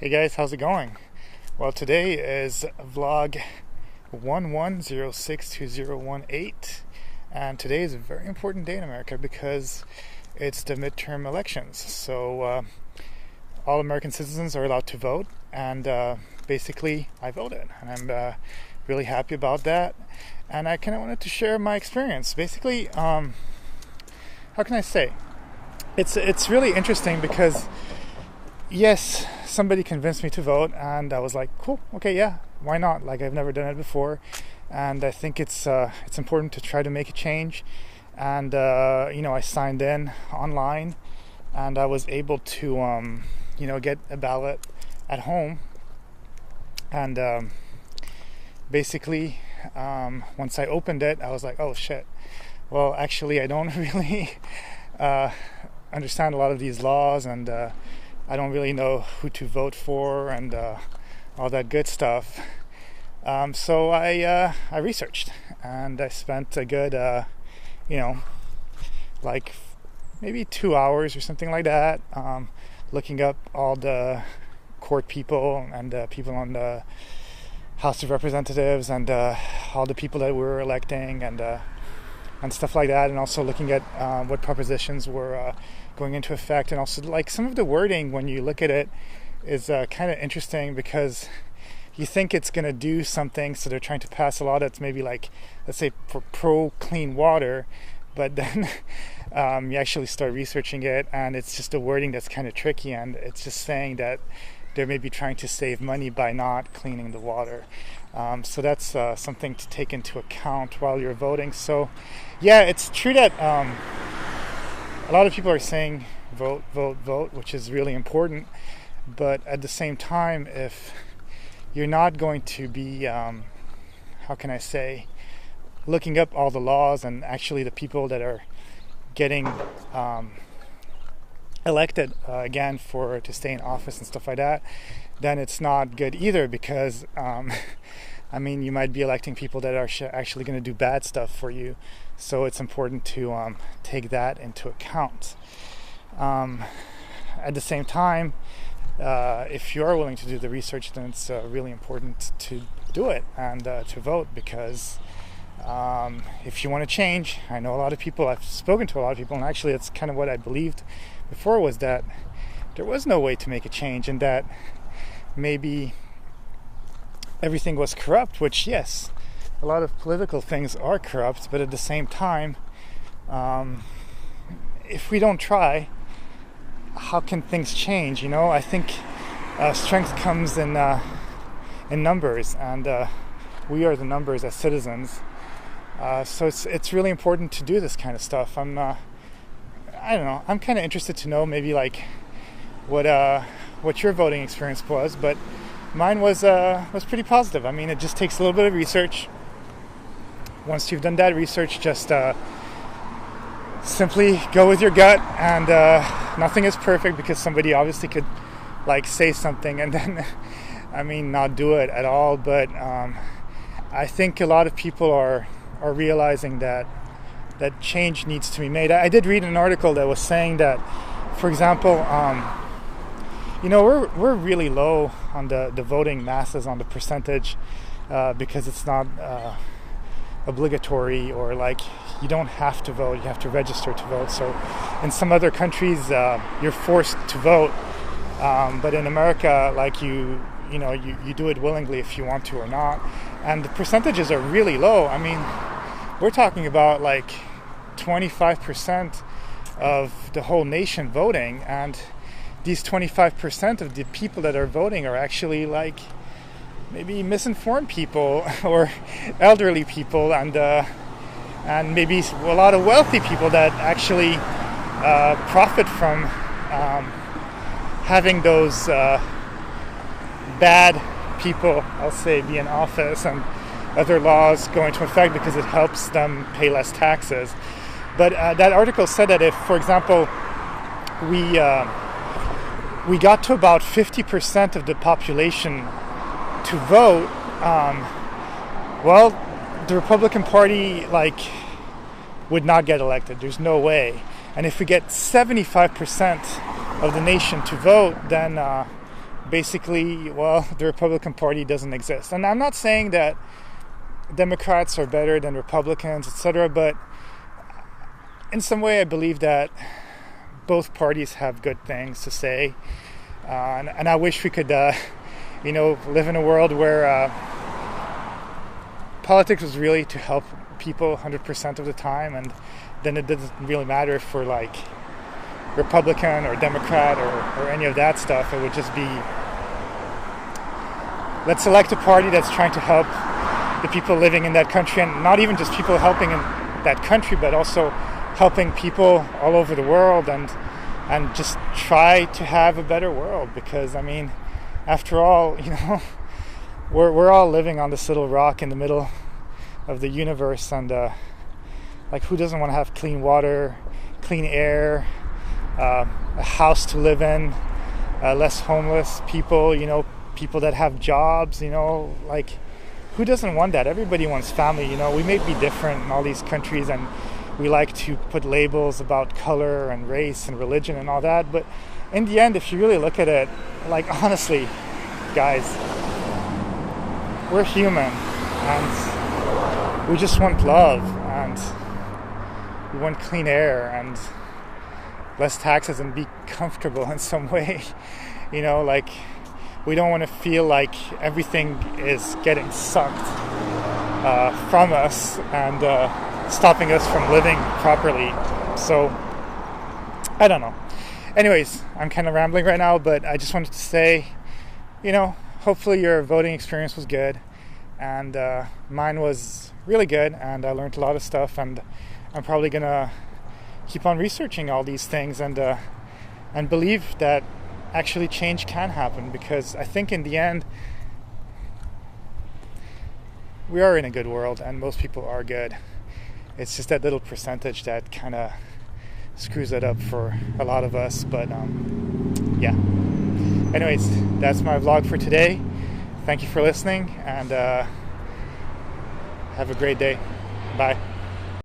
Hey guys, how's it going? Well, today is vlog 11062018, and today is a very important day in America because it's the midterm elections. So all American citizens are allowed to vote, and basically I voted, and I'm really happy about that. And I kind of wanted to share my experience. Basically, how can I say? It's really interesting because yes, somebody convinced me to vote, and I was like, cool, okay, yeah, why not? Like, I've never done it before, and I think it's important to try to make a change. And I signed in online, and I was able to get a ballot at home. And basically, once I opened it, I was like, oh shit. Well, actually, I don't really understand a lot of these laws, and I don't really know who to vote for and all that good stuff. So I researched, and I spent a good, like maybe 2 hours or something like that, looking up all the court people and people on the House of Representatives and all the people that we were electing and stuff like that, and also looking at what propositions were going into effect, and also like some of the wording when you look at it is kind of interesting because you think it's going to do something. So they're trying to pass a law that's maybe like, let's say, for pro clean water, but then you actually start researching it, and it's just a wording that's kind of tricky, and it's just saying that they're maybe trying to save money by not cleaning the water. So that's something to take into account while you're voting. So yeah, it's true that a lot of people are saying vote, vote, vote, which is really important. But at the same time, if you're not going to be, how can I say, looking up all the laws and actually the people that are getting elected again to stay in office and stuff like that, then it's not good either, because you might be electing people that are actually going to do bad stuff for you. So it's important to take that into account. At the same time, if you are willing to do the research, then it's really important to do it and to vote, because if you want to change, I know a lot of people, I've spoken to a lot of people, and actually it's kind of what I believed before, was that there was no way to make a change, and that maybe everything was corrupt, which, yes, a lot of political things are corrupt, but at the same time, if we don't try, how can things change? I think strength comes in numbers, and we are the numbers as citizens. So it's really important to do this kind of stuff. I don't know. I'm kind of interested to know maybe like what your voting experience was, but mine was pretty positive. I mean, it just takes a little bit of research. Once you've done that research, just simply go with your gut, and nothing is perfect, because somebody obviously could like say something and then not do it at all. But I think a lot of people are realizing that change needs to be made. I did read an article that was saying that, for example, we're really low on the voting masses, on the percentage, because it's not obligatory, or like you don't have to vote, you have to register to vote. So in some other countries you're forced to vote, but in America, like you do it willingly if you want to or not, and the percentages are really low. I mean, we're talking about like 25% of the whole nation voting, and these 25% of the people that are voting are actually like maybe misinformed people or elderly people, and maybe a lot of wealthy people that actually profit from having those bad people, I'll say, be in office, and other laws go into effect because it helps them pay less taxes. But that article said that if, for example, we got to about 50% of the population to vote, well, the Republican Party would not get elected. There's no way. And if we get 75% of the nation to vote, then basically, well, the Republican Party doesn't exist. And I'm not saying that Democrats are better than Republicans, etc., but in some way I believe that both parties have good things to say. And I wish we could, live in a world where politics was really to help people 100% of the time, and then it doesn't really matter if we're like Republican or Democrat or any of that stuff. It would just be, let's elect a party that's trying to help the people living in that country, and not even just people helping in that country, but also helping people all over the world, and just try to have a better world. Because I mean, after all, we're all living on this little rock in the middle of the universe, and like, who doesn't want to have clean water, clean air, a house to live in, less homeless people, people that have jobs, like, who doesn't want that? Everybody wants family. We may be different in all these countries, and we like to put labels about color and race and religion and all that, but in the end, if you really look at it, like, honestly, guys, we're human, and we just want love, and we want clean air and less taxes, and be comfortable in some way. Like, we don't want to feel like everything is getting sucked from us and stopping us from living properly. So, I don't know. Anyways, I'm kind of rambling right now, but I just wanted to say, hopefully your voting experience was good, and mine was really good, and I learned a lot of stuff, and I'm probably gonna keep on researching all these things, and believe that actually change can happen, because I think in the end we are in a good world, and most people are good. It's just that little percentage that kind of screws it up for a lot of us. But yeah. Anyways, that's my vlog for today. Thank you for listening, and have a great day. Bye.